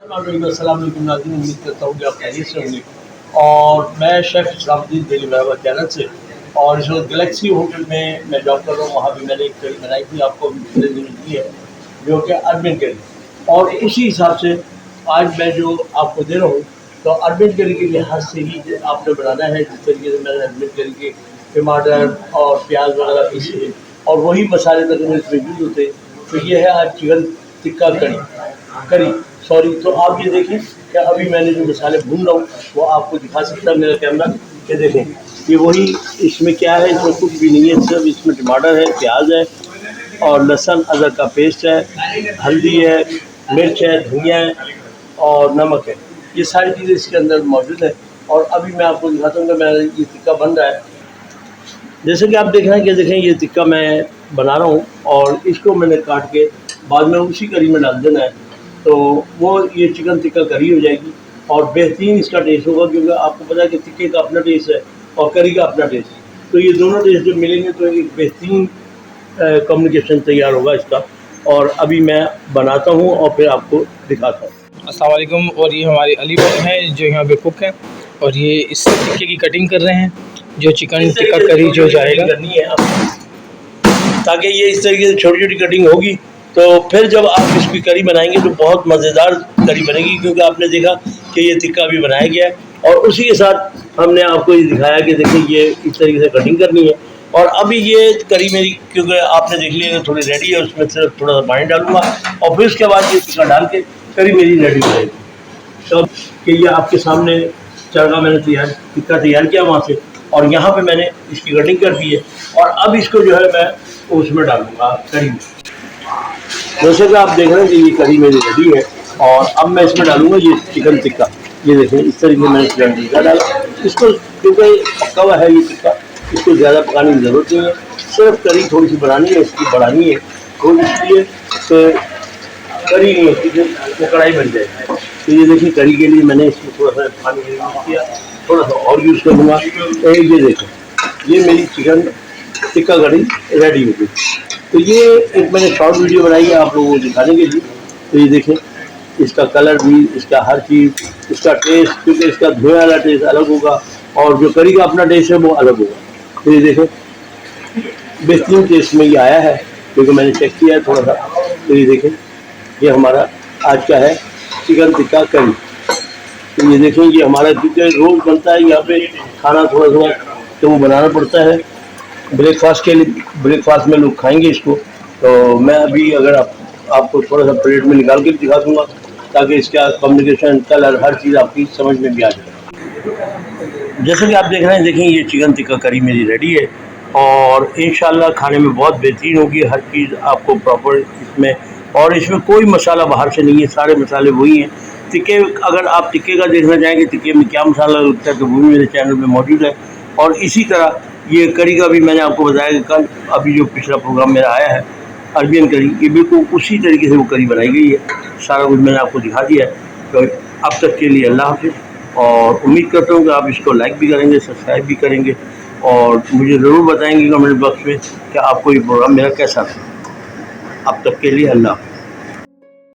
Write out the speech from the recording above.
अस्सलाम वालेकुम नाज़रीन, उम्मीद करता हूँ कि आप खैरियत से होंगे। और मैं शेफ़ इस्लामुद्दीन डेली मेहरबान चैनल से, और इस वक्त गैलेक्सी होटल में मैं जॉब कर रहा हूँ। वहाँ भी मैंने एक करी बनाई थी, आपको भी पिछले दिन दी है, जो कि अरबियन करी। और उसी हिसाब से आज मैं जो आपको दे रहा हूँ, तो अरबियन करी के लिहाज से ही आपने बनाना है। जिस तरीके से मैंने अरबियन करी के टमाटर और प्याज वगैरह पीसे और वही मसाले तकरीबन इसमें यूज़ होते हैं। तो ये है आज चिकन टिक्का करी सॉरी। तो आप ये देखें कि अभी मैंने जो मसाले भून रहा हूँ वो आपको दिखा सकता है मेरा कैमरा। ये देखें, ये वही, इसमें क्या है, इसमें कुछ भी नहीं है, सिर्फ इसमें टमाटर है, प्याज है और लहसुन अदरक का पेस्ट है, हल्दी है, मिर्च है, धनिया है और नमक है। ये सारी चीज़ें इसके अंदर मौजूद है। और अभी मैं आपको दिखाता हूँ कि मेरा ये टिक्का बन रहा है। जैसे कि आप देख रहे हैं कि देखें, ये टिक्का मैं बना रहा हूँ और इसको मैंने काट के बाद में उसी करी में डाल देना है। तो वो ये चिकन टिक्का करी हो जाएगी और बेहतरीन इसका टेस्ट होगा, क्योंकि आपको पता है कि टिक्के का अपना टेस्ट है और करी का अपना टेस्ट। तो ये दोनों टेस्ट जब मिलेंगे तो एक बेहतरीन कम्युनिकेशन तैयार होगा इसका। और अभी मैं बनाता हूँ और फिर आपको दिखाता हूँ। अस्सलाम वालेकुम। और ये हमारे अली भाई हैं जो यहाँ पे कुक हैं, और ये इस टिक्के की कटिंग कर रहे हैं, जो चिकन टिक्का करी जो जाएगा करनी है ताकि ये इस तरीके से छोटी छोटी कटिंग होगी। तो फिर जब आप इसकी करी बनाएंगे तो बहुत मज़ेदार करी बनेगी, क्योंकि आपने देखा कि ये टिक्का भी बनाया गया है और उसी के साथ हमने आपको ये दिखाया कि देखिए ये इस तरीके से कटिंग करनी है। और अभी ये करी मेरी, क्योंकि आपने देख लिया कि थोड़ी रेडी है, उसमें सिर्फ थोड़ा सा पानी डालूंगा और फिर उसके बाद ये टिक्का डाल के करी मेरी रेडी हो जाएगी। तो कि ये आपके सामने चरगा मैंने टिक्का तैयार किया वहाँ से, और यहाँ पे मैंने इसकी कटिंग कर दी है। और अब इसको जो है मैं उसमें डालूंगा करी में। जैसे कि आप देख रहे हैं कि ये करी मेरी रेडी है और अब मैं इसमें डालूंगा ये चिकन टिक्का। ये देखें, इस तरीके से मैंने चिकन टिक्का डाला। इसको क्योंकि पका हुआ है ये टिक्का, इसको ज़्यादा पकाने की ज़रूरत नहीं है, सिर्फ करी थोड़ी सी बनानी है, इसकी बढ़ानी है तो इसलिए तो करी नहीं होती है, वो कढ़ाई बन जाएगी। तो ये देखिए, करी के लिए मैंने इसमें थोड़ा सा पानी यूज़ किया, थोड़ा सा और यूज़ करूँगा। तो ये देखो, ये मेरी चिकन टिक्का करी रेडी हो गई। तो ये एक मैंने शॉर्ट वीडियो बनाई है आप लोगों को दिखाने के लिए। तो ये देखें, इसका कलर भी, इसका हर चीज़, इसका टेस्ट, क्योंकि इसका धुएँ वाला टेस्ट अलग होगा और जो करी का अपना टेस्ट है वो अलग होगा। तो ये देखें, बेहतरीन टेस्ट में ये आया है, क्योंकि मैंने चेक किया है थोड़ा सा। तो ये देखें, ये हमारा आज का है चिकन टिक्का करी। तो ये देखें, ये हमारा क्योंकि रोज़ बनता है यहाँ पे खाना थोड़ा थोड़ा, तो वो बनाना पड़ता है ब्रेकफास्ट के लिए। ब्रेकफास्ट में लोग खाएंगे इसको। तो मैं अभी अगर आपको थोड़ा सा प्लेट में निकाल के दिखा दूँगा, ताकि इसका कम्युनिकेशन, कलर, हर चीज़ आपकी समझ में भी आ जाए। जैसे कि आप देख रहे हैं, देखें, ये चिकन टिक्का करी मेरी रेडी है और इंशाल्लाह खाने में बहुत बेहतरीन होगी। हर चीज़ आपको प्रॉपर इसमें, और इसमें कोई मसाला बाहर से नहीं है, सारे मसाले वही हैं। टिक्के, अगर आप टिक्के का देखना चाहेंगे टिक्के में क्या मसाला लगता है, तो वो भी मेरे चैनल में मौजूद है। और इसी तरह ये करी का भी मैंने आपको बताया कि कल अभी जो पिछला प्रोग्राम मेरा आया है अरबियन करी, ये बिल्कुल उसी तरीके से वो करी बनाई गई है। सारा कुछ मैंने आपको दिखा दिया है। तो अब तक के लिए अल्लाह हाफ़िज़, और उम्मीद करता हूँ कि आप इसको लाइक भी करेंगे, सब्सक्राइब भी करेंगे और मुझे ज़रूर बताएंगे कमेंट बॉक्स में कि आपको ये प्रोग्राम मेरा कैसा था। अब तक के लिए अल्लाह हाफ़िज़।